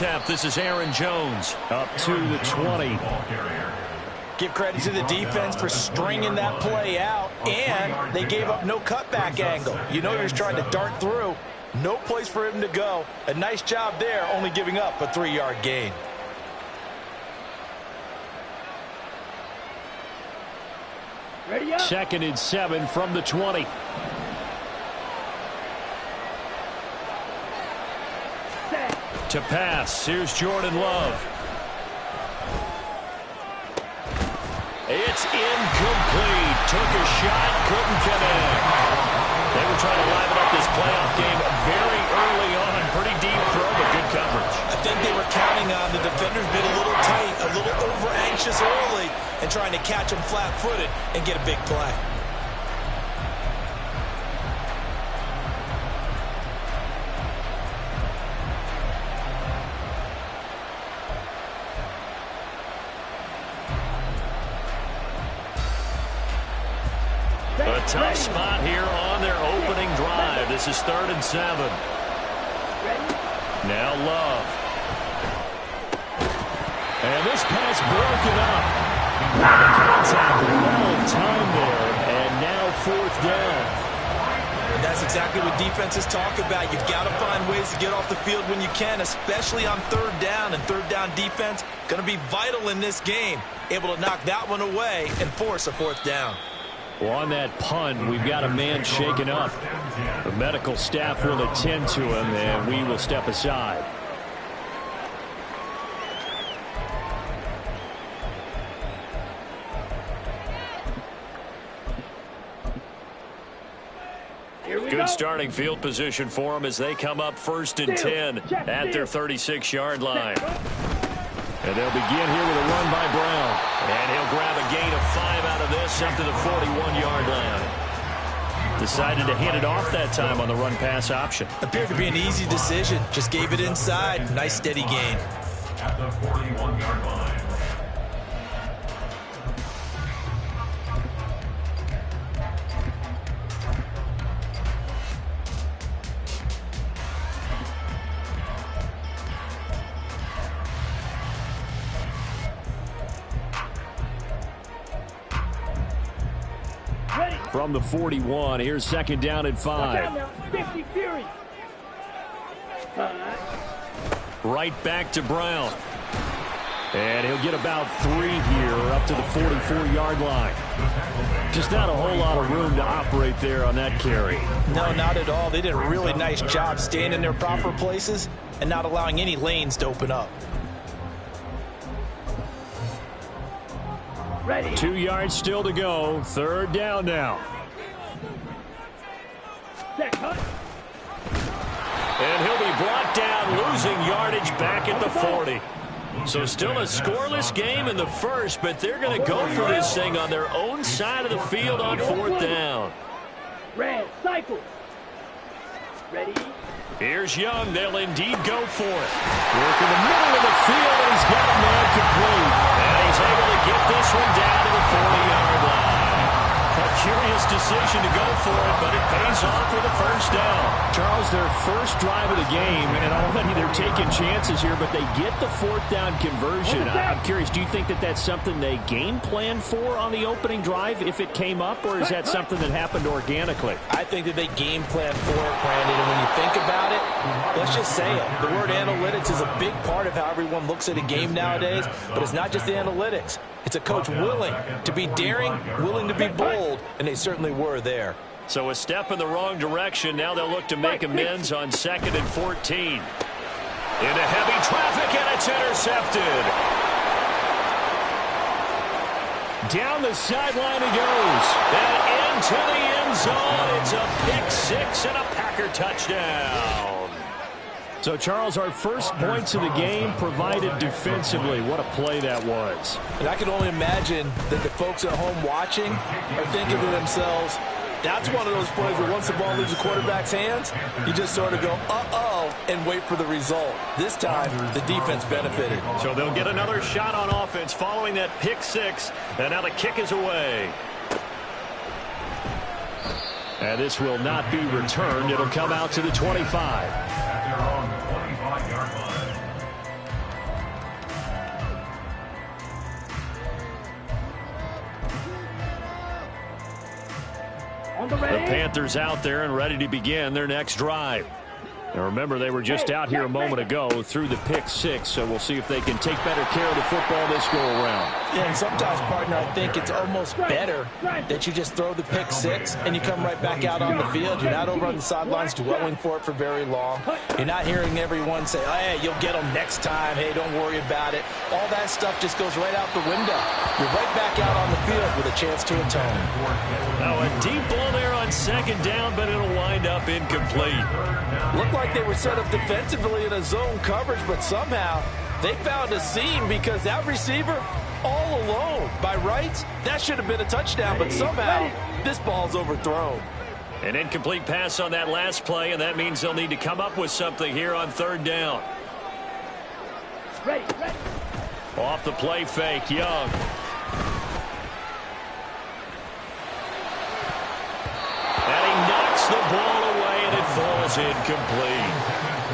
attempt. This is Aaron Jones up to the 20. Give credit to the defense for stringing that play out, and they gave up no cutback angle. You know he was trying to dart through. No place for him to go. A nice job there, only giving up a 3-yard gain. Ready up. 2nd and 7 from the 20. Set. To pass, here's Jordan Love. It's incomplete. Took a shot, couldn't connect. They were trying to liven up this playoff game very early on. Pretty deep throw, but good coverage. I think they were counting on the defenders being a little tight, a little over-anxious early, and trying to catch them flat-footed and get a big play. A tough spot here on their opening drive. This is 3rd and 7. Now Love. And this pass broken up. The contact well timed there, and now 4th down. And that's exactly what defenses talk about. You've got to find ways to get off the field when you can, especially on 3rd down. And 3rd down defense going to be vital in this game. Able to knock that one away and force a 4th down. Well, on that punt, we've got a man shaken up. The medical staff will attend to him, and we will step aside. Good starting field position for them as they come up 1st and 10 at their 36-yard line. And they'll begin here with a run by Brown. And he'll grab a gain of 5 out of this up to the 41-yard line. Decided to hand it off that time on the run-pass option. Appeared to be an easy decision. Just gave it inside. Nice steady gain. At the 41-yard line. From the 41, here's 2nd down and 5. 50 Fury. Right back to Brown. And he'll get about 3 here up to the 44-yard line. Just not a whole lot of room to operate there on that carry. No, not at all. They did a really nice job staying in their proper places and not allowing any lanes to open up. Ready. 2 yards still to go. 3rd down now. Set, cut. And he'll be brought down, losing yardage back at the 40. So still a scoreless game in the first, but they're going to go for this thing on their own side of the field on 4th down. Red, cycle. Ready. Here's Young. They'll indeed go for it. Work in the middle of the field, and he's got a man complete. And he's able to get this one down to the 40-yard line. A curious decision to go for it, but it pays off with a 1st down. Charles, their first drive of the game, and already they're taking chances here, but they get the 4th down conversion. I'm curious, do you think that that's something they game planned for on the opening drive if it came up, or is that something that happened organically? I think that they game plan for it, Brandon, and when you think about it, let's just say it. The word analytics is a big part of how everyone looks at a game nowadays, but it's not just the analytics. It's a coach willing to be daring, willing to be bold, and they certainly were there. So a step in the wrong direction. Now they'll look to make amends on 2nd and 14. Into heavy traffic, and it's intercepted. Down the sideline he goes. And into the end zone. It's a pick-6 and a Packer touchdown. So, Charles, our first points of the game provided defensively. What a play that was. And I can only imagine that the folks at home watching are thinking to themselves, that's one of those plays where once the ball leaves the quarterback's hands, you just sort of go, uh-oh, and wait for the result. This time, the defense benefited. So they'll get another shot on offense following that pick-6, and now the kick is away. And this will not be returned. It'll come out to the 25. Panthers out there and ready to begin their next drive. Now remember, they were just out here a moment ago through the pick six, so we'll see if they can take better care of the football this go-around. Yeah, and sometimes, partner, I think it's almost better that you just throw the pick six and you come right back out on the field. You're not over on the sidelines dwelling for it for very long. You're not hearing everyone say, oh, hey, you'll get them next time. Hey, don't worry about it. All that stuff just goes right out the window. You're right back out on the field with a chance to atone. Now a deep ball there on second down, but it'll wind up incomplete. Looked like they were set up defensively in a zone coverage, but somehow they found a seam because that receiver all alone. By rights, that should have been a touchdown, but somehow this ball's overthrown. An incomplete pass on that last play, and that means they'll need to come up with something here on third down. Ready. Off the play fake, Young. And he knocks the ball away, and it falls incomplete.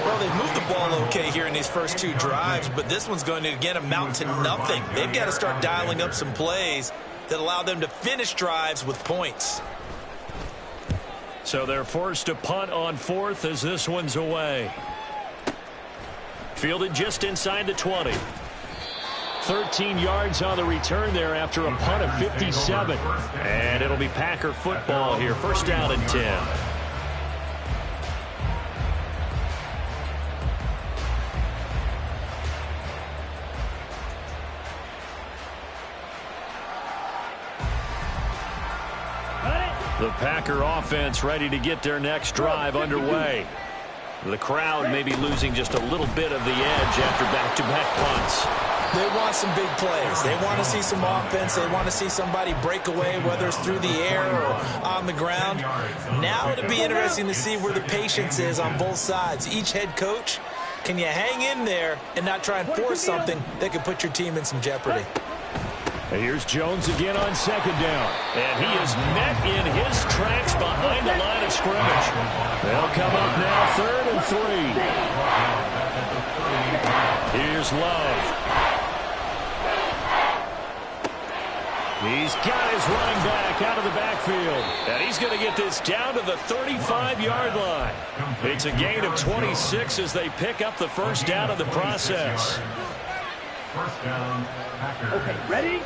Well, they've moved the ball okay here in these first two drives, but this one's going to, again, amount to nothing. They've got to start dialing up some plays that allow them to finish drives with points. So they're forced to punt on fourth as this one's away. Fielded just inside the 20. 13 yards on the return there after a punt of 57. And it'll be Packer football here. First down and 10. The Packer offense ready to get their next drive underway. The crowd may be losing just a little bit of the edge after back-to-back punts. They want some big plays. They want to see some offense. They want to see somebody break away, whether it's through the air or on the ground. Now it'll be interesting to see where the patience is on both sides. Each head coach, can you hang in there and not try and force something that could put your team in some jeopardy? And here's Jones again on second down. And he is met in his tracks behind the line of scrimmage. They'll come up now third and 3. Here's Love. He's got his running back out of the backfield. And he's going to get this down to the 35-yard line. It's a gain of 26 as they pick up the first down of the process. First down, Packers. Okay, ready?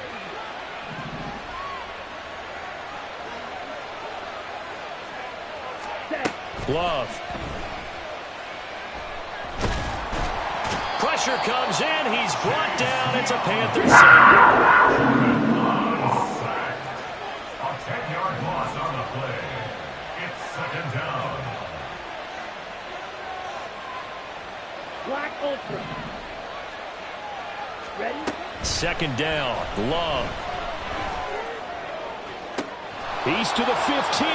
Set. Love. Pressure comes in. He's brought down. It's a Panthers sack. A 10-yard loss on the play. It's second down. Black Ultra. Ready? Second down. Love. He's to the 15.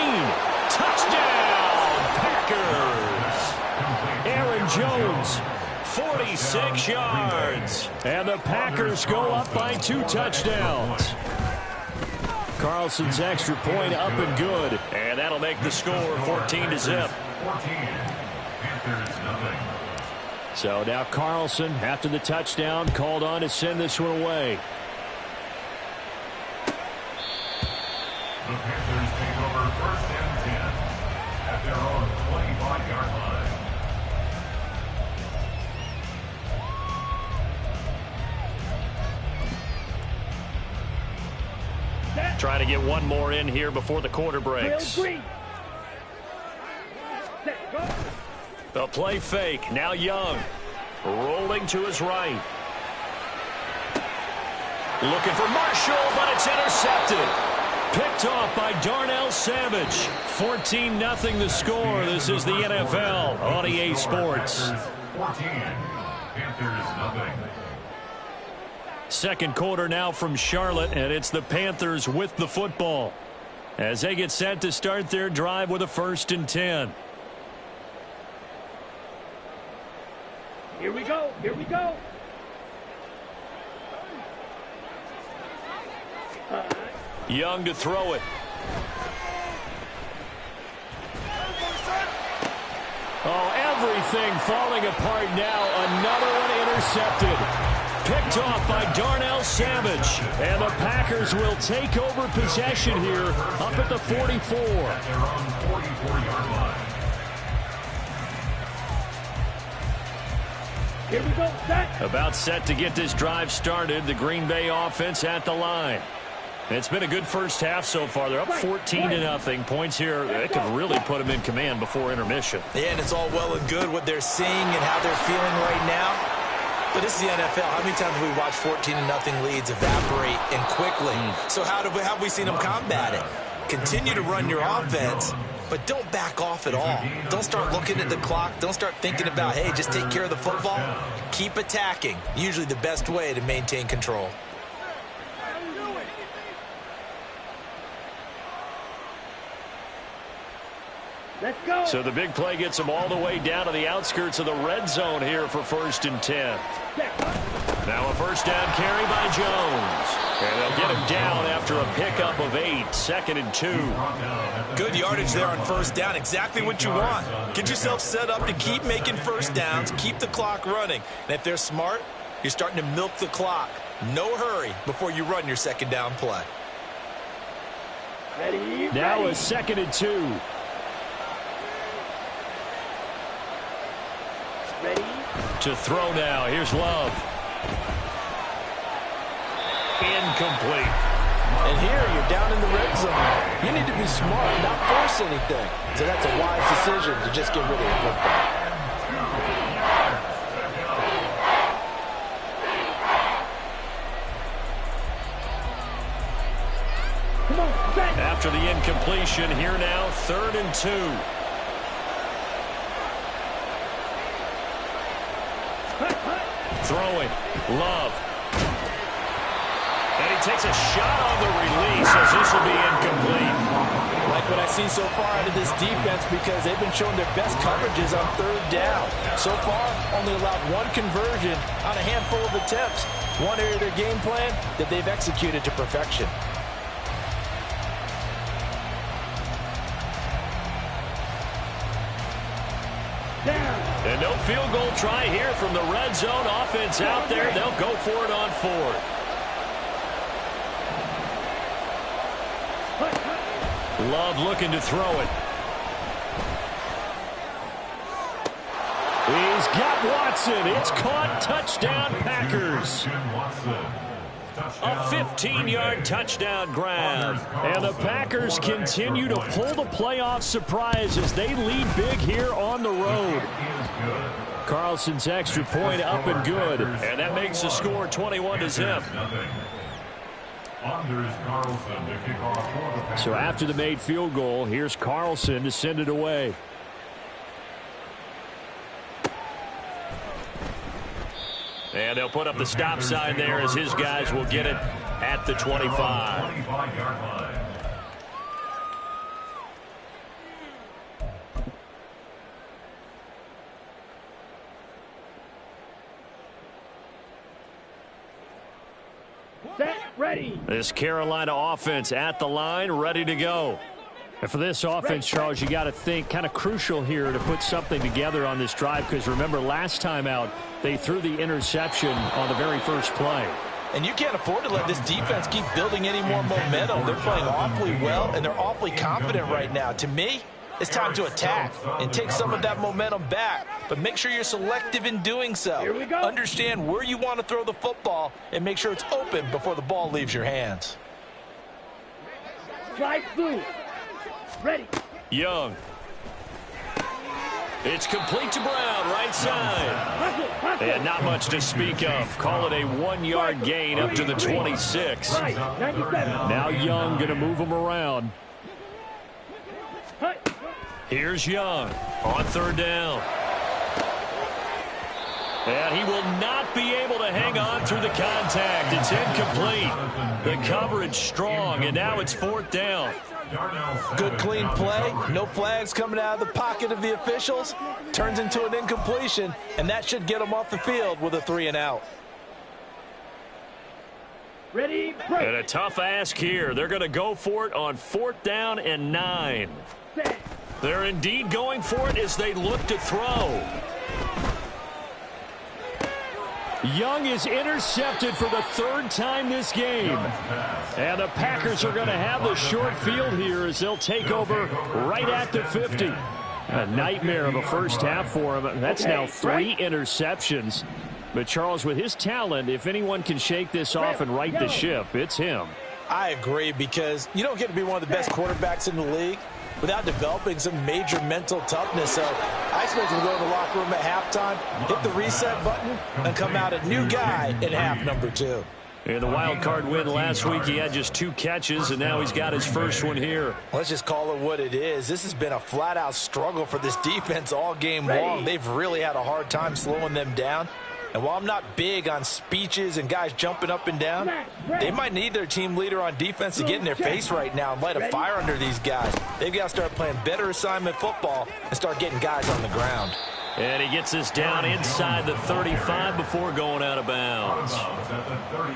Touchdown, Packers. Aaron Jones, 46 yards. And the Packers go up by 2 touchdowns. Carlson's extra point up and good. And that'll make the score 14-0. 14. Panthers nothing. So now Carlson, after the touchdown, called on to send this one away. The Panthers take over first and 10 at their own 25-yard line. Trying to get one more in here before the quarter breaks. Green. Set. Go. The play fake. Now Young. Rolling to his right. Looking for Marshall, but it's intercepted. Picked off by Darnell Savage. 14-0 the score. This is the NFL on EA Sports. 14. Panthers nothing. Second quarter now from Charlotte, and it's the Panthers with the football as they get set to start their drive with a 1st and 10. Here we go. Here we go. Young to throw it. Oh, everything falling apart now. Another one intercepted. Picked picked off by Darnell Savage. And the Packers will take over possession here up at the 44. At their own 44-yard line. Here we go. Set. About set to get this drive started. The Green Bay offense at the line. It's been a good first half so far. They're up 14-0. Points here, it could really put them in command before intermission. Yeah, and it's all well and good what they're seeing and how they're feeling right now. But this is the NFL. How many times have we watched 14-0 leads evaporate and quickly? So how have we seen them combat it? Continue to run your offense, but don't back off at all. Don't start looking at the clock. Don't start thinking about, hey, just take care of the football. Keep attacking. Usually the best way to maintain control. Let's go. So the big play gets them all the way down to the outskirts of the red zone here for 1st and 10. Now a first down carry by Jones. And they'll get him down after a pickup of 8. 2nd and 2. Good yardage there on first down. Exactly what you want. Get yourself set up to keep making first downs. Keep the clock running. And if they're smart, you're starting to milk the clock. No hurry before you run your second down play. Ready. Now ready. a 2nd and 2. Ready. To throw now. Here's Love. Incomplete. And here you're down in the red zone. You need to be smart, not force anything. So that's a wise decision to just get rid of the football. Come on, set. After the incompletion, here now, 3rd and 2. Throwing. Love. And he takes a shot on the release as this will be incomplete. Like what I've seen so far out of this defense because they've been showing their best coverages on 3rd down. So far, only allowed 1 conversion on a handful of attempts. One area of their game plan that they've executed to perfection. Down. And no field goal try here from the red zone. Offense out there. They'll go for it on 4th. Love looking to throw it. He's got Watson. It's caught. Touchdown, Packers. A 15-yard touchdown grab. And the Packers continue to pull the playoff surprise as they lead big here on the road. Carlson's extra point up and good. And that makes the score 21-0. So after the made field goal, here's Carlson to send it away. And they'll put up the stop sign there as his guys will get it at the 25. Set. Ready. This Carolina offense at the line, ready to go. And for this offense, Charles, you got to think kind of crucial here to put something together on this drive because remember last time out they threw the interception on the very first play. And you can't afford to let this defense keep building any more momentum. They're playing awfully well, and they're awfully confident right now. To me, it's time to attack and take some of that momentum back. But make sure you're selective in doing so. Here we go. Understand where you want to throw the football and make sure it's open before the ball leaves your hands. Slide through. Ready. Young. It's complete to Brown, right side. Hustle. And not much to speak of. Call it a 1-yard gain up to the 26. Right. 97. Now Young going to move him around. Hut. Here's Young on 3rd down. And he will not be able to hang on through the contact. It's incomplete. The coverage strong, and now it's 4th down. Good clean play. No flags coming out of the pocket of the officials. Turns into an incompletion, and that should get them off the field with a 3-and-out. Ready. And a tough ask here. They're going to go for it on 4th down and 9. Set. They're indeed going for it as they look to throw. Young is intercepted for the third time this game. And the Packers are going to have the short field here as they'll take over right at the 50. A nightmare of a first half for him. That's now 3 interceptions. But Charles, with his talent, if anyone can shake this off and right the ship, it's him. I agree, because you don't get to be one of the best quarterbacks in the league without developing some major mental toughness. So I expect him to go to the locker room at halftime, hit the reset button, and come out a new guy in half number 2. In the wild card win last week, he had just 2 catches, and now he's got his first one here. Let's just call it what it is. This has been a flat-out struggle for this defense all game long. They've really had a hard time slowing them down. And while I'm not big on speeches and guys jumping up and down, they might need their team leader on defense to get in their face right now and light a fire under these guys. They've got to start playing better assignment football and start getting guys on the ground. And he gets this down inside the 35 before going out of bounds.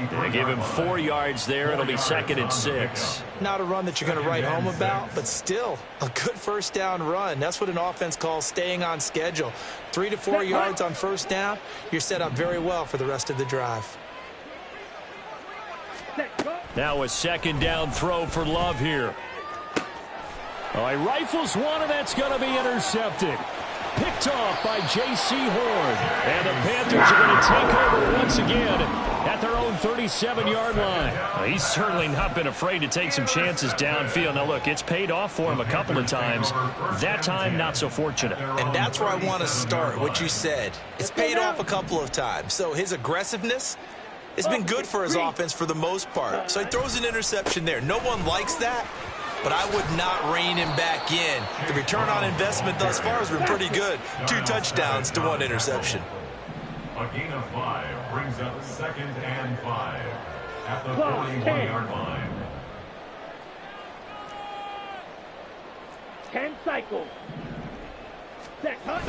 They give him 4 yards there. It'll be 2nd and 6. Not a run that you're going to write home about, but still a good first down run. That's what an offense calls staying on schedule. 3 to 4 yards on first down, you're set up very well for the rest of the drive. Now a 2nd down throw for Love here. Oh, he rifles one, and that's going to be intercepted. Picked off by J.C. Horn. And the Panthers are going to take over once again at their own 37-yard line. Well, he's certainly not been afraid to take some chances downfield. Now, look, it's paid off for him a couple of times. That time, not so fortunate. And that's where I want to start, what you said. It's paid off a couple of times. So his aggressiveness has been good for his offense for the most part. So he throws an interception there. No one likes that, but I would not rein him back in. The return on investment thus far has been pretty good. 2 touchdowns to 1 interception. A gain of 5 brings up 2nd and 5 at the 41-yard line. 10 cycles. Set, cut.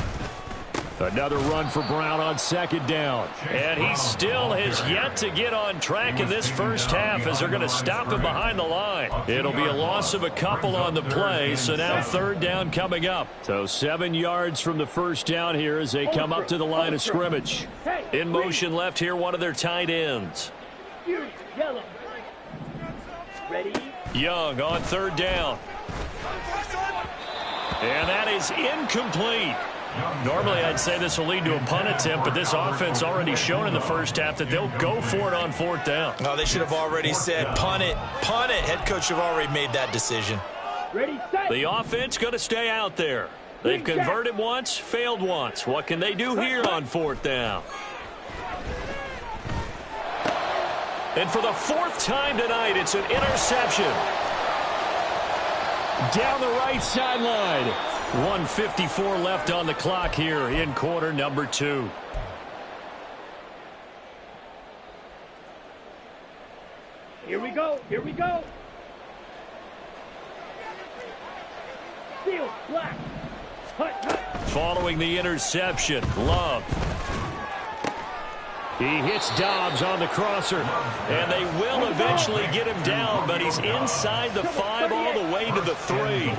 Another run for Brown on 2nd down. And he still has yet to get on track in this first half as they're going to stop him behind the line. It'll be a loss of a couple on the play, so now 3rd down coming up. So 7 yards from the first down here as they come up to the line of scrimmage. In motion left here, one of their tight ends. Yellow. Ready? Young on 3rd down. And that is incomplete. Normally, I'd say this will lead to a punt attempt, but this offense already shown in the first half that they'll go for it on 4th down. No, they should have already said punt it, punt it. Head coach should have already made that decision. Ready, set. The offense going to stay out there. They've converted once, failed once. What can they do here on 4th down? And for the 4th time tonight, it's an interception. Down the right sideline. 1:54 left on the clock here in quarter number 2. Here we go. Here we go. Seal, black. Hut, hut. Following the interception, Love. He hits Dobbs on the crosser, and they will eventually get him down, but he's inside the 5 all the way to the 3.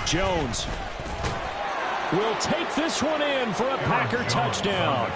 Jones will take this one in for a Packer touchdown.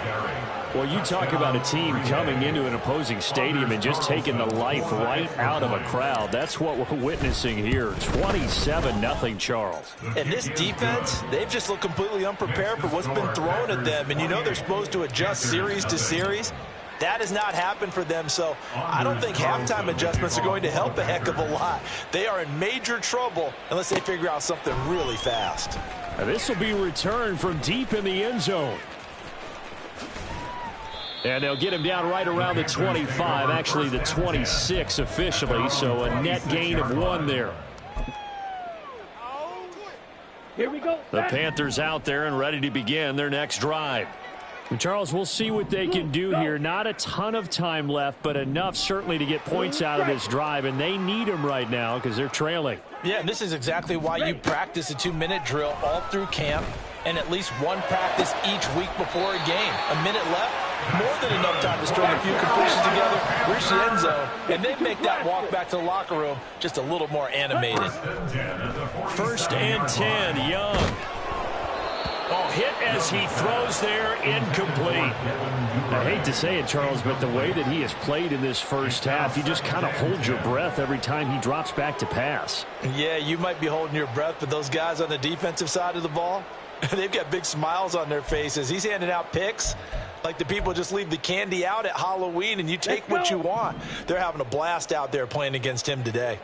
Well, you talk about a team coming into an opposing stadium and just taking the life right out of a crowd. That's what we're witnessing here. 27-0, Charles. And this defense, they've just looked completely unprepared for what's been thrown at them. And you know they're supposed to adjust series to series. That has not happened for them, so I don't think halftime adjustments are going to help a heck of a lot. They are in major trouble unless they figure out something really fast. And this will be returned from deep in the end zone. And they'll get him down right around the 25, actually the 26 officially, so a net gain of 1 there. Here we go. The Panthers out there and ready to begin their next drive. And Charles, we'll see what they can do here. Not a ton of time left, but enough certainly to get points out of this drive, and they need them right now because they're trailing. Yeah, and this is exactly why you practice a 2-minute drill all through camp and at least 1 practice each week before a game. A minute left, more than enough time to string a few completions together, reach the end zone, and then make that walk back to the locker room just a little more animated. 1st and 10, Young. Oh, hit as he throws there, incomplete. I hate to say it, Charles, but the way that he has played in this first half, you just kind of hold your breath every time he drops back to pass. Yeah, you might be holding your breath, but those guys on the defensive side of the ball, they've got big smiles on their faces. He's handing out picks like the people just leave the candy out at Halloween and you take what you want. They're having a blast out there playing against him today.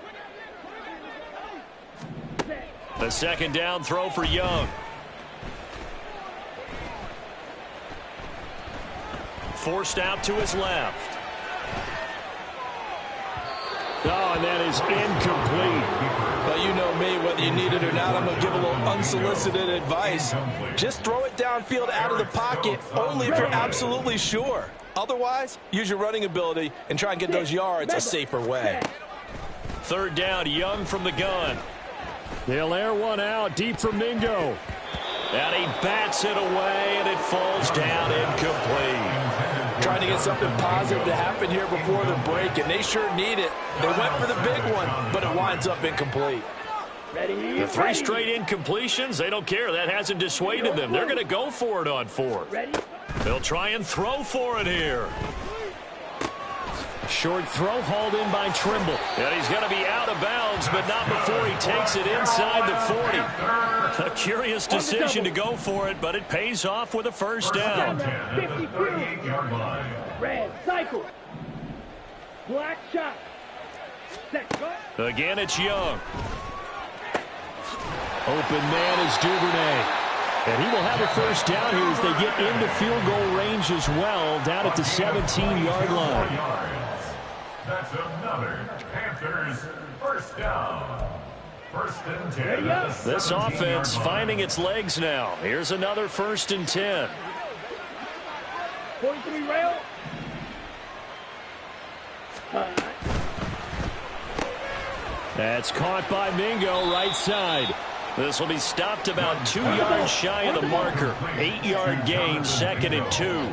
The second down throw for Young. Forced out to his left. Oh, and that is incomplete. Well, you know me, whether you need it or not, I'm going to give a little unsolicited advice. Just throw it downfield out of the pocket, only if you're absolutely sure. Otherwise, use your running ability and try and get those yards a safer way. Third down, Young from the gun. They'll air one out deep for Mingo. And he bats it away, and it falls down incomplete. Trying to get something positive to happen here before the break, and they sure need it. They went for the big one, but it winds up incomplete. The three straight incompletions, they don't care. That hasn't dissuaded them. They're going to go for it on fourth. They'll try and throw for it here. Short throw hauled in by Trimble. And he's going to be out of bounds, but not before he takes it inside the 40. A curious decision to go for it, but it pays off with a first down. 52. Red cycle. Black shot. Set cut. Again, it's Young. Open man is Duvernay. And he will have a first down here as they get into field goal range as well, down at the 17-yard line. That's another Panthers first down. First and 10. This offense finding its legs now. Here's another first and 10. 43 rail. That's caught by Mingo, right side. This will be stopped about 2 yards shy of the marker. 8-yard gain, second and 2.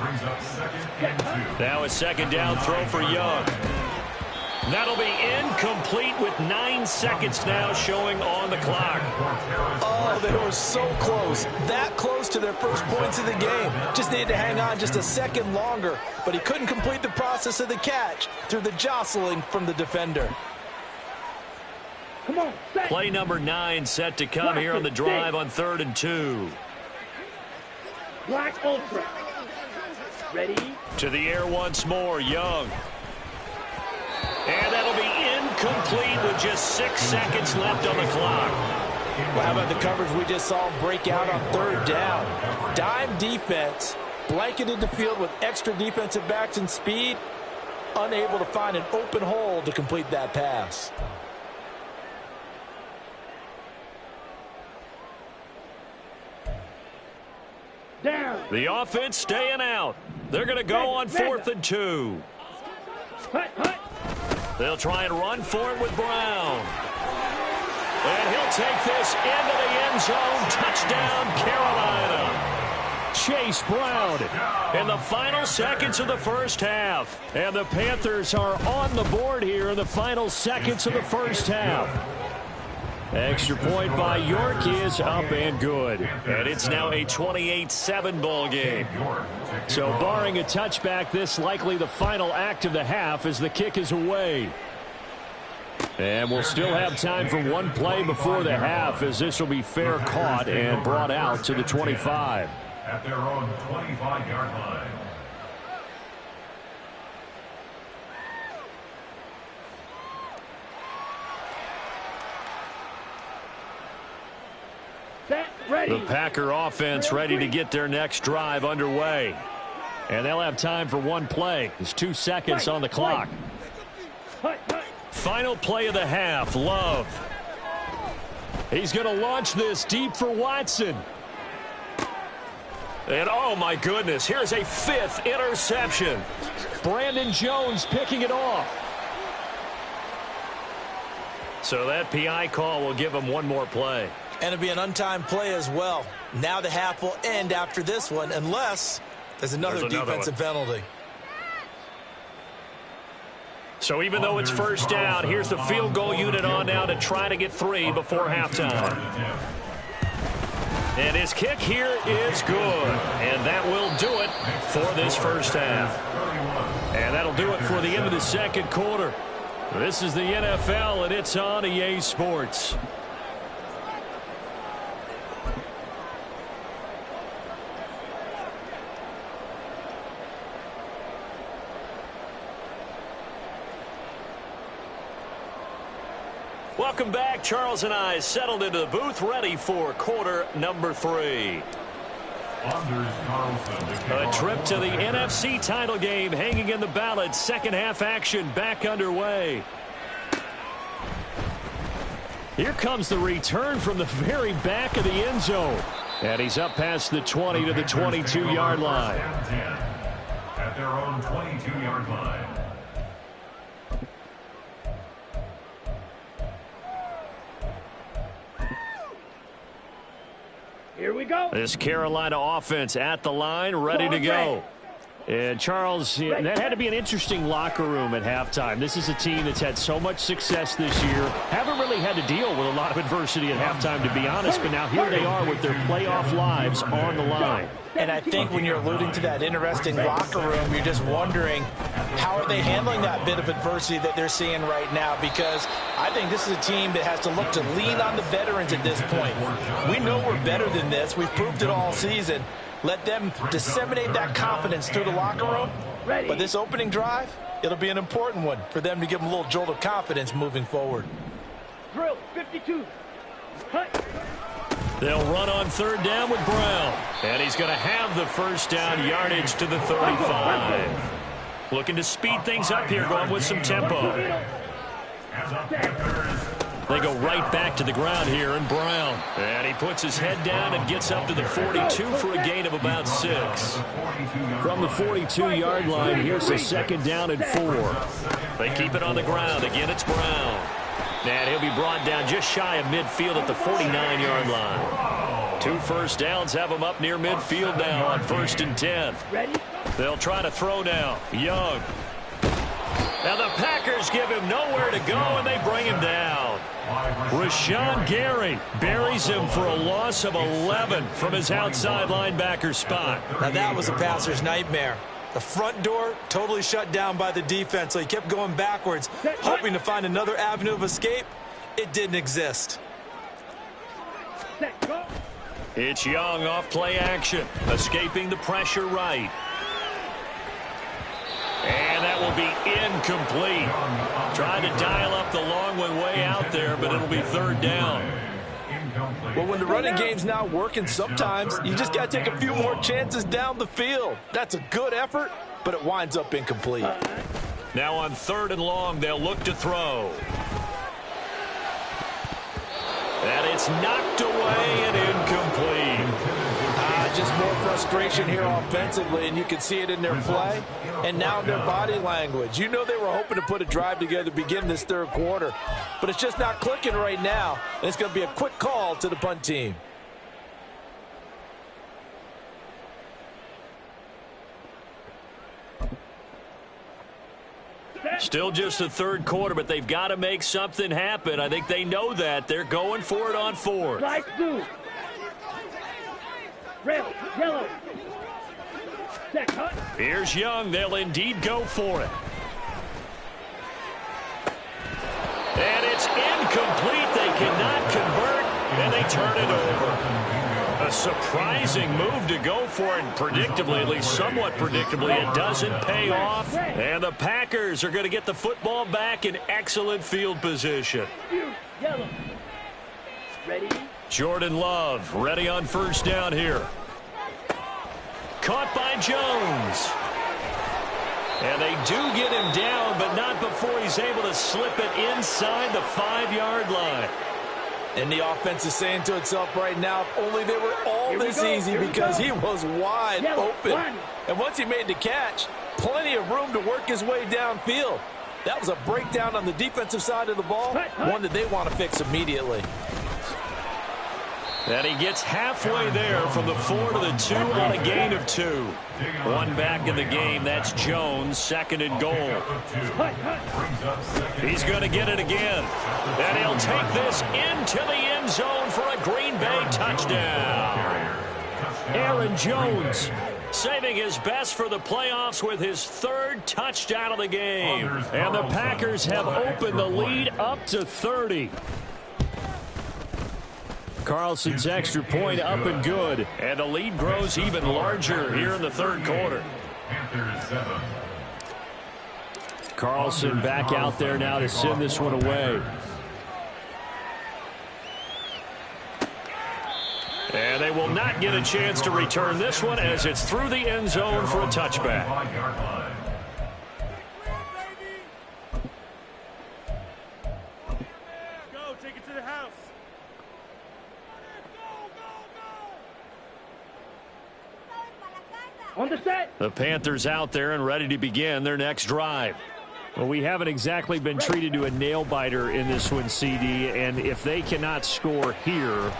Brings up second and 2. Now a second down throw for Young. That'll be incomplete with 9 seconds now showing on the clock. Oh, they were so close. That close to their first points of the game. Just needed to hang on just a second longer, but he couldn't complete the process of the catch through the jostling from the defender. Come on, set. Play number 9 set to come here on the drive on 3rd and 2. Black ultra. Ready? To the air once more, Young. And that'll be incomplete with just 6 seconds left on the clock. Well, how about the coverage we just saw him break out on 3rd down? Dime defense, blanketed the field with extra defensive backs and speed, unable to find an open hole to complete that pass. Down. The offense staying out. They're going to go on 4th and 2. Hut, hut. They'll try and run for it with Brown. And he'll take this into the end zone. Touchdown, Carolina. Chase Brown. In the final seconds of the first half. And the Panthers are on the board here in the final seconds of the first half. Extra point by York is up and good. And it's now a 28-7 ball game. So barring a touchback, this likely the final act of the half as the kick is away. And we'll still have time for one play before the half as this will be fair caught and brought out to the 25. At their own 25-yard line. The Packer offense ready to get their next drive underway. And they'll have time for one play. There's 2 seconds on the clock. Final play of the half, Love. He's going to launch this deep for Watson. And oh my goodness, here's a 5th interception. Brandon Jones picking it off. So that PI call will give him one more play. And it'll be an untimed play as well. Now the half will end after this one, unless there's another defensive penalty. So even though it's first down, here's the field goal unit on now to try to get 3 before halftime. And his kick here is good. And that will do it for this first half. And that'll do it for the end of the second quarter. This is the NFL, and it's on EA Sports. Welcome back. Charles and I settled into the booth, ready for quarter number 3. A trip to the NFC title game hanging in the balance. Second half action back underway. Here comes the return from the very back of the end zone. And he's up past the 20 to the 22-yard line. At their own 22-yard line. Here we go. This Carolina offense at the line, ready to go. And Charles, that had to be an interesting locker room at halftime. This is a team that's had so much success this year. Haven't really had to deal with a lot of adversity at halftime, to be honest. But now here they are with their playoff lives on the line. And I think when you're alluding to that interesting locker room, you're just wondering how are they handling that bit of adversity that they're seeing right now, because I think this is a team that has to look to lean on the veterans at this point. We know we're better than this. We've proved it all season. Let them disseminate that confidence through the locker room. But this opening drive, it'll be an important one for them to give them a little jolt of confidence moving forward. Drill 52. Cut. They'll run on third down with Brown. And he's going to have the first down, yardage to the 35. Looking to speed things up here, going with some tempo. They go right back to the ground here, and Brown. And he puts his head down and gets up to the 42 for a gain of about 6. From the 42-yard line, here's a second down and 4. They keep it on the ground. Again, it's Brown. And he'll be brought down just shy of midfield at the 49-yard line. 2 first downs have him up near midfield now on 1st and 10. They'll try to throw now. Young. Now the Packers give him nowhere to go, and they bring him down. Rashawn Gary buries him for a loss of 11 from his outside linebacker spot. Now that was a passer's nightmare. The front door totally shut down by the defense, so he kept going backwards, hoping to find another avenue of escape. It didn't exist. It's Young off play action, escaping the pressure right. And that will be incomplete. Trying to dial up the long one way out there, but it'll be third down. Well, when the running game's not working, sometimes you just got to take a few more chances down the field. That's a good effort, but it winds up incomplete. Now on 3rd and long, they'll look to throw. And it's knocked away and incomplete. Just more frustration here offensively, and you can see it in their play and now in their body language. You know they were hoping to put a drive together to begin this third quarter, but it's just not clicking right now, and it's going to be a quick call to the punt team. Still just the third quarter, but they've got to make something happen. I think they know that. They're going for it on 4th. Light blue. Red, yellow. Set, cut. Here's Young. They'll indeed go for it. And it's incomplete. They cannot convert, and they turn it over. A surprising move to go for it, predictably, at least somewhat predictably, it doesn't pay off. And the Packers are going to get the football back in excellent field position. Yellow. Ready? Jordan Love ready on 1st down here. Caught by Jones. And they do get him down, but not before he's able to slip it inside the 5-yard line. And the offense is saying to itself right now, if only they were all this easy, because he was wide open. And once he made the catch, plenty of room to work his way downfield. That was a breakdown on the defensive side of the ball, one that they want to fix immediately. And he gets halfway there from the 4 to the 2 on a gain of 2. One back in the game. That's Jones, 2nd and goal. He's going to get it again. And he'll take this into the end zone for a Green Bay touchdown. Aaron Jones, saving his best for the playoffs with his 3rd touchdown of the game. And the Packers have opened the lead up to 30. Carlson's extra point up and good. And the lead grows even larger here in the 3rd quarter. Carlson back out there now to send this one away. And they will not get a chance to return this one as it's through the end zone for a touchback. Go, take it to the house. On the set. The Panthers out there and ready to begin their next drive. Well, we haven't exactly been treated to a nail-biter in this one, CD, and if they cannot score here,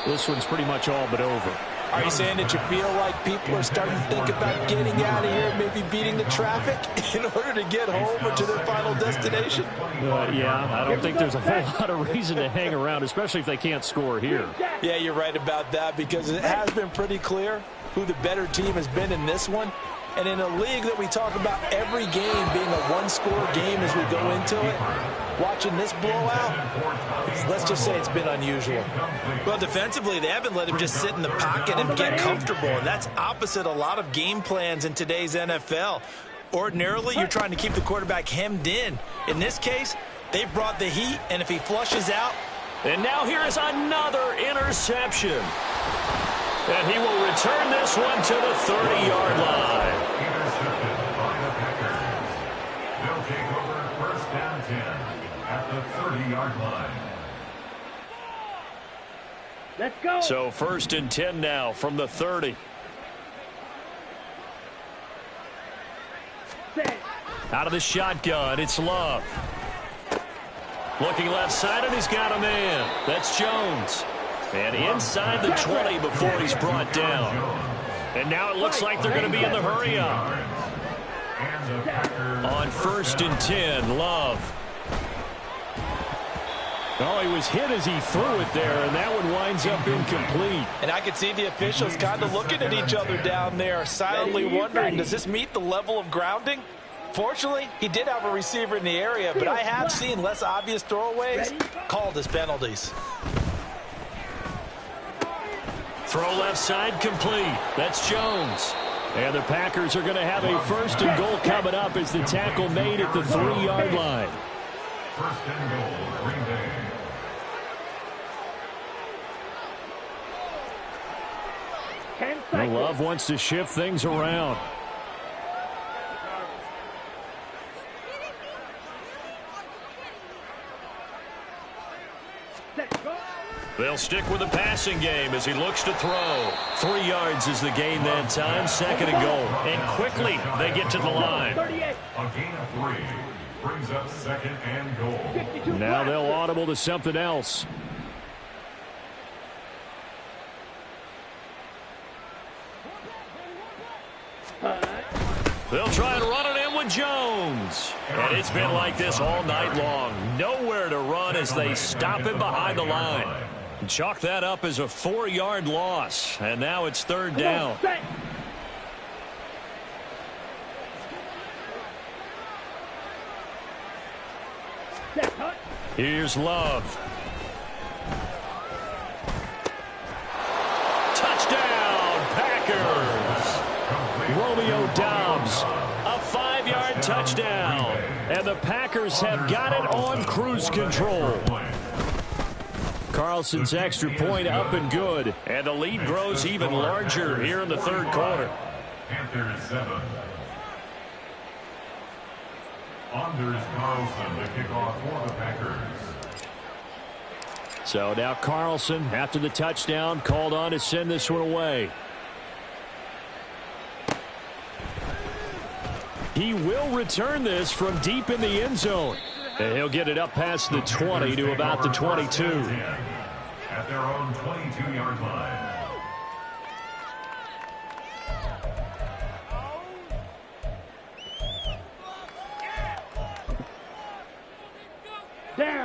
this one's pretty much all but over. Are you saying that you feel like people are starting to think about getting out of here, maybe beating the traffic in order to get home or to their final destination? Yeah, I don't think there's a whole lot of reason to hang around, especially if they can't score here. Yeah, you're right about that because it has been pretty clear who the better team has been in this one. And in a league that we talk about every game being a one-score game as we go into it, watching this blowout, let's just say it's been unusual. Well, defensively, they haven't let him just sit in the pocket and get comfortable, and that's opposite a lot of game plans in today's NFL. Ordinarily, you're trying to keep the quarterback hemmed in. In this case, they brought the heat, and if he flushes out... And now here is another interception. And he will return this one to the 30-yard line. Intercepted by the Packers. They'll take over 1st and 10 at the 30-yard line. Let's go. So 1st and 10 now from the 30. Set. Out of the shotgun, it's Love. Looking left side, and he's got a man. That's Jones. And inside the 20 before he's brought down. And now it looks like they're going to be in the hurry-up. On 1st and 10, Love. Oh, he was hit as he threw it there, and that one winds up incomplete. And I can see the officials kind of looking at each other down there, silently wondering, does this meet the level of grounding? Fortunately, he did have a receiver in the area, but I have seen less obvious throwaways called as penalties. Throw left side complete. That's Jones. And the Packers are going to have a 1st and goal coming up as the tackle made at the 3-yard line. 1st and goal, Green Bay. Love wants to shift things around. They'll stick with the passing game as he looks to throw. 3 yards is the gain that time, 2nd and goal. And quickly they get to the line. A gain of 3 brings up 2nd and goal. Now they'll audible to something else. They'll try and run it in with Jones. And it's been like this all night long. Nowhere to run as they stop him behind the line. Chalk that up as a 4-yard loss. And now it's 3rd down. Here's Love. Touchdown, Packers. Romeo Doubs, a 5-yard touchdown. And the Packers have got it on cruise control. Carlson's extra point up and good. And the lead grows even larger here in the 3rd quarter. Panthers 7. Anders Carlson to kick off for the Packers. So now Carlson, after the touchdown, called on to send this one away. He will return this from deep in the end zone. And he'll get it up past the 20 to about the 22. At their own 22-yard line.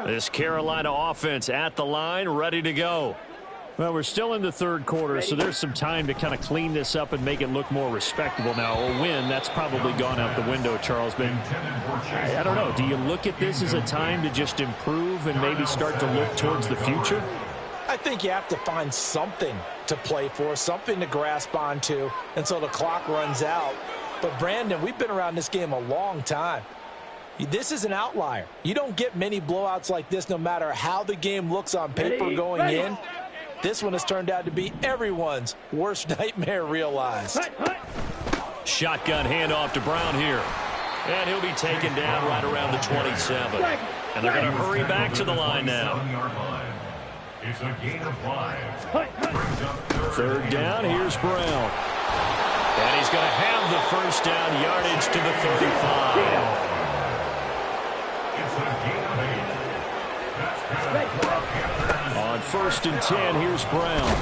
This Carolina offense at the line, ready to go. Well, we're still in the third quarter, so there's some time to kind of clean this up and make it look more respectable now. A win, that's probably gone out the window, Charles. But I don't know. Do you look at this as a time to just improve and maybe start to look towards the future? I think you have to find something to play for, something to grasp onto until the clock runs out. But, Brandon, we've been around this game a long time. This is an outlier. You don't get many blowouts like this no matter how the game looks on paper going in. This one has turned out to be everyone's worst nightmare realized. Shotgun handoff to Brown here. And he'll be taken down right around the 27. And they're going to hurry back to the line now. It's a gain of 5. Third down, here's Brown. And he's going to have the first down, yardage to the 35. It's a gain of 8. That's good. On 1st and 10, here's Brown.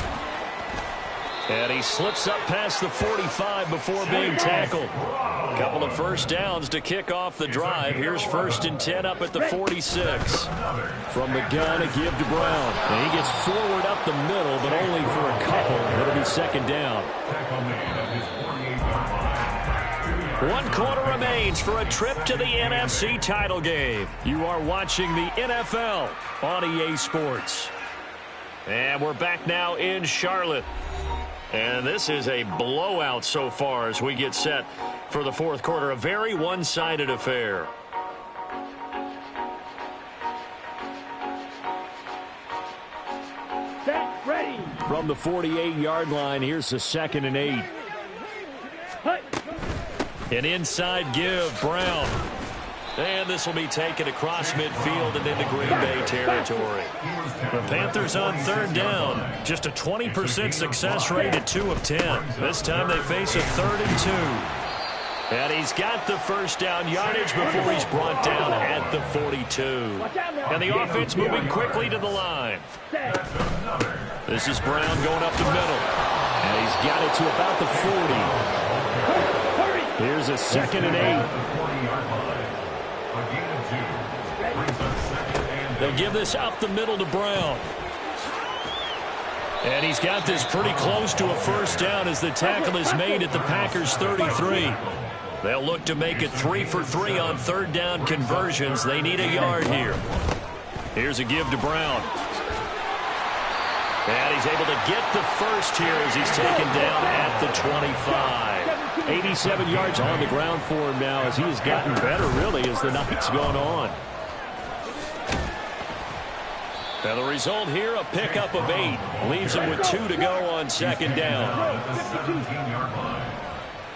And he slips up past the 45 before being tackled. A couple of first downs to kick off the drive. Here's 1st and 10 up at the 46. From the gun, a give to Brown. And he gets forward up the middle, but only for a couple. It'll be 2nd down. 1 quarter remains for a trip to the NFC title game. You are watching the NFL on EA Sports. And we're back now in Charlotte. And this is a blowout so far as we get set for the 4th quarter. A very one-sided affair. Set, ready. From the 48-yard line, here's the 2nd and 8. An inside give, Brown. And this will be taken across midfield and into Green Bay territory. The Panthers on 3rd down. Just a 20% success rate at 2 of 10. This time they face a 3rd and 2. And he's got the first down yardage before he's brought down at the 42. And the offense moving quickly to the line. This is Brown going up the middle. And he's got it to about the 40. Here's a 2nd and 8. They'll give this up the middle to Brown. And he's got this pretty close to a first down as the tackle is made at the Packers' 33. They'll look to make it 3 for 3 on 3rd down conversions. They need a yard here. Here's a give to Brown. And he's able to get the first here as he's taken down at the 25. 87 yards on the ground for him now as he has gotten better, really, as the night's gone on. And the result here, a pickup of 8. Leaves him with 2 to go on 2nd down. 17-yard line.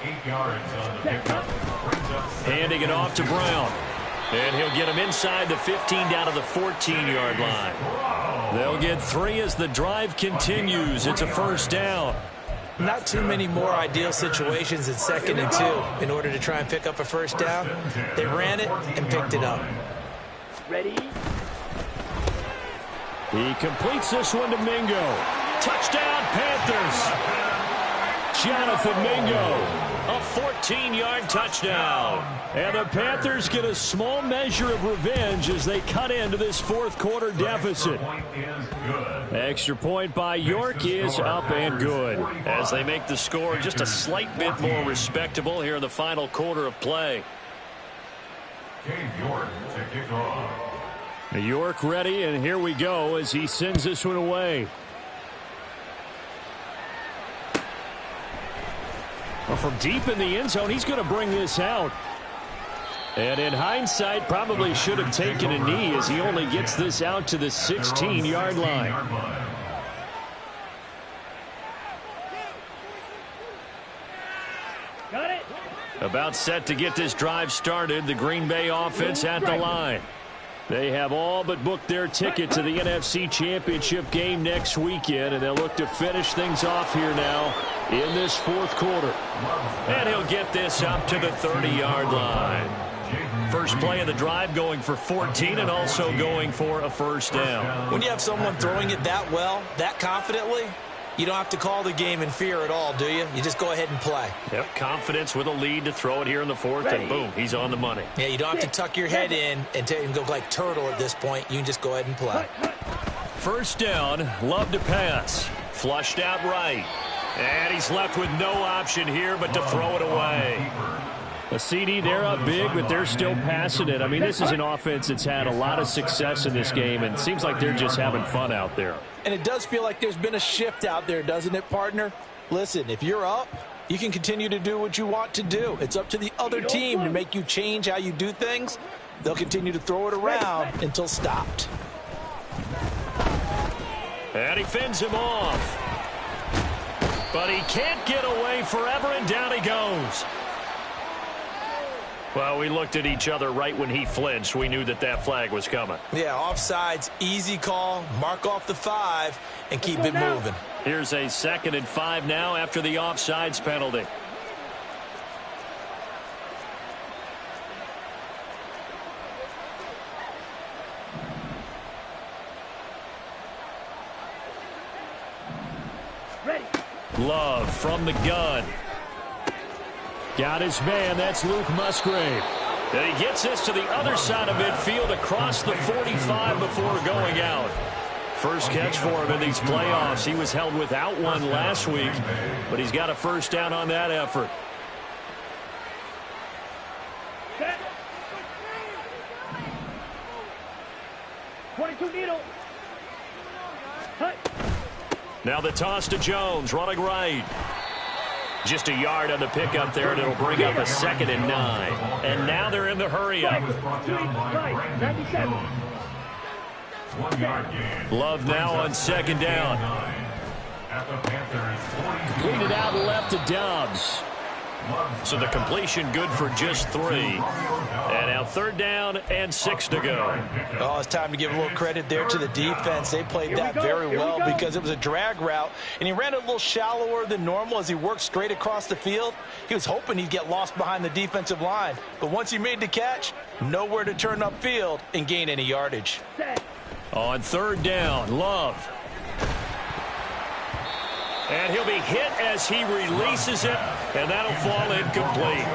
8 yards on the pickup. Handing it off to Brown. And he'll get him inside the 15 down to the 14-yard line. They'll get 3 as the drive continues. It's a first down. Not too many more ideal situations in 2nd and 2 in order to try and pick up a first down. They ran it and picked it up. Ready. He completes this one to Mingo. Touchdown, Panthers. Jonathan Mingo, a 14-yard touchdown. And the Panthers get a small measure of revenge as they cut into this 4th quarter deficit. Extra point by York is up and good as they make the score just a slight bit more respectable here in the final quarter of play. Cade York to kick off. York ready, and here we go as he sends this one away. Well, from deep in the end zone, he's going to bring this out. And in hindsight, probably should have taken a knee as he only gets this out to the 16-yard line. Got it. About set to get this drive started, the Green Bay offense at the line. They have all but booked their ticket to the NFC Championship game next weekend, and they'll look to finish things off here now in this 4th quarter. And he'll get this up to the 30-yard line. First play of the drive going for 14 and also going for a first down. When you have someone throwing it that well, that confidently, you don't have to call the game in fear at all, do you? You just go ahead and play. Yep, confidence with a lead to throw it here in the 4th, and boom, he's on the money. Yeah, you don't have to tuck your head in and go like turtle at this point. You can just go ahead and play. First down, Love to pass. Flushed out right. And he's left with no option here but to throw it away. A CD, they're up big, but they're still passing it. I mean, this is an offense that's had a lot of success in this game, and it seems like they're just having fun out there. And it does feel like there's been a shift out there, doesn't it, partner? Listen, if you're up, you can continue to do what you want to do. It's up to the other team to make you change how you do things. They'll continue to throw it around until stopped. And he fends him off. But he can't get away forever, and down he goes. Well, we looked at each other right when he flinched. We knew that that flag was coming. Yeah, offsides, easy call. Mark off the 5 and keep it moving. Here's a 2nd and 5 now after the offsides penalty. Ready. Love from the gun. Got his man. That's Luke Musgrave. And he gets this to the other side of midfield across the 45 before going out. First catch for him in these playoffs. He was held without one last week, but he's got a first down on that effort. Set. 22 needle. Hut. Now the toss to Jones, running right. Just a yard on the pickup there, and it'll bring up a 2nd and 9. And now they're in the hurry-up. Right. 97. 1 yard gain. Love now on 2nd down. At the Panthers 40. Cleaned it out and left to Dobbs. So the completion good for just 3. And now 3rd down and 6 to go. Oh, it's time to give a little credit there to the defense. They played that very well because it was a drag route, and he ran a little shallower than normal as he worked straight across the field. He was hoping he'd get lost behind the defensive line, but once he made the catch, nowhere to turn upfield and gain any yardage. Set. On 3rd down, Love. And he'll be hit as he releases it, and that'll fall incomplete.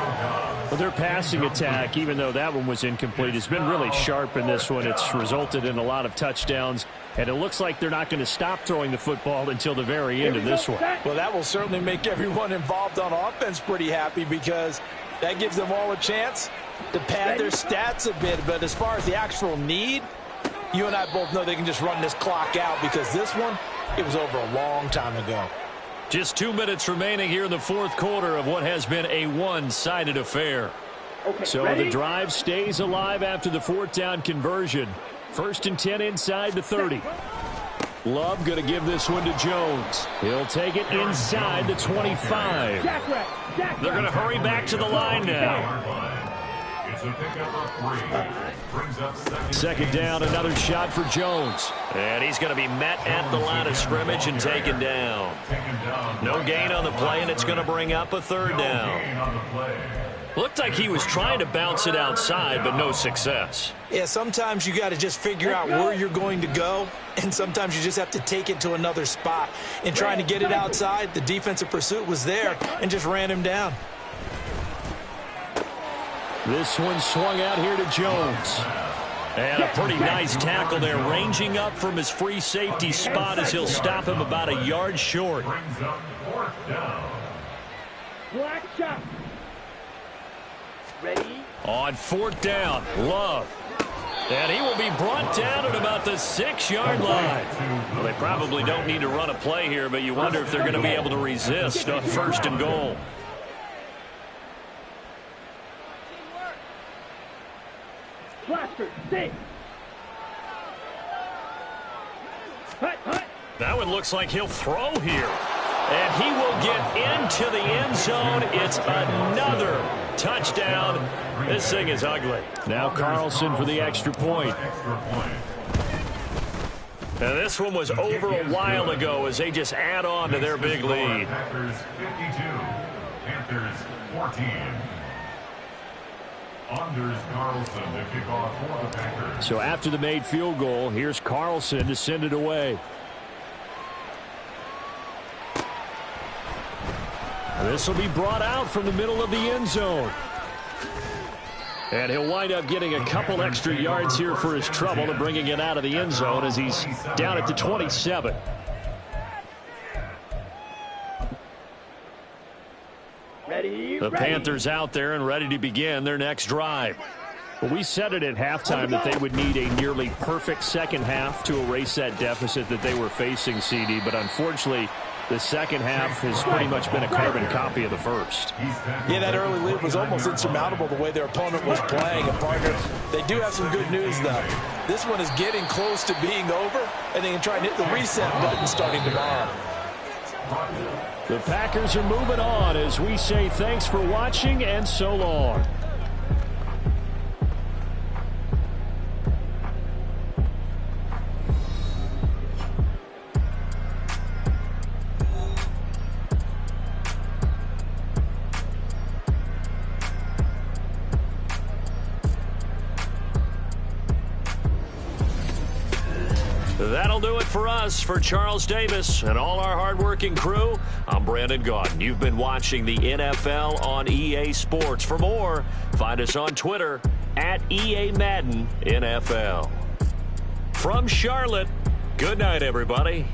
Well, their passing attack, even though that one was incomplete, has been really sharp in this one. It's resulted in a lot of touchdowns, and it looks like they're not going to stop throwing the football until the very end of this one. Well, that will certainly make everyone involved on offense pretty happy because that gives them all a chance to pad their stats a bit. But as far as the actual need, you and I both know they can just run this clock out because this one, it was over a long time ago. Just 2 minutes remaining here in the 4th quarter of what has been a one-sided affair. Okay, So ready? the drive stays alive after the 4th down conversion. 1st and 10 inside the 30. Love going to give this one to Jones. He'll take it inside the 25. Jackrack. They're going to hurry back to the line now. It's a pickup of 3. Brings up 2nd down, another shot for Jones. And he's going to be met at the line of scrimmage and taken down. No gain on the play, and it's going to bring up a 3rd down. Looked like he was trying to bounce it outside, but no success. Yeah, sometimes you got to just figure out where you're going to go, and sometimes you just have to take it to another spot. In trying to get it outside, the defensive pursuit was there and just ran him down. This one swung out here to Jones. And a pretty nice tackle there, ranging up from his free safety spot as he'll stop him about a yard short. Brings up 4th down. Black shot. Ready? On 4th down, Love. And he will be brought down at about the 6-yard line. Well, they probably don't need to run a play here, but you wonder if they're going to be able to resist on 1st and goal. Blaster. 6. Hut. That one looks like he'll throw here. And he will get into the end zone. It's another touchdown. This thing is ugly. Now Carlson for the extra point. And this one was over a while ago as they just add on to their big lead. Packers 52. Panthers 14. Anders Carlson to kick off for the Packers. So after the made field goal, here's Carlson to send it away. This will be brought out from the middle of the end zone. And he'll wind up getting a couple extra yards here for his trouble and bringing it out of the end zone as he's down at the 27. The Panthers out there and ready to begin their next drive. Well, we said it at halftime that they would need a nearly perfect second half to erase that deficit that they were facing, CD. But unfortunately, the second half has pretty much been a carbon copy of the first. Yeah, that early lead was almost insurmountable the way their opponent was playing. And, partner, they do have some good news, though. This one is getting close to being over, and they can try and hit the reset button starting tomorrow. The Packers are moving on as we say thanks for watching and so long. That'll do it for us. For Charles Davis and all our hardworking crew, I'm Brandon Gaudin. You've been watching the NFL on EA Sports. For more, find us on Twitter at EA Madden NFL. From Charlotte, good night, everybody.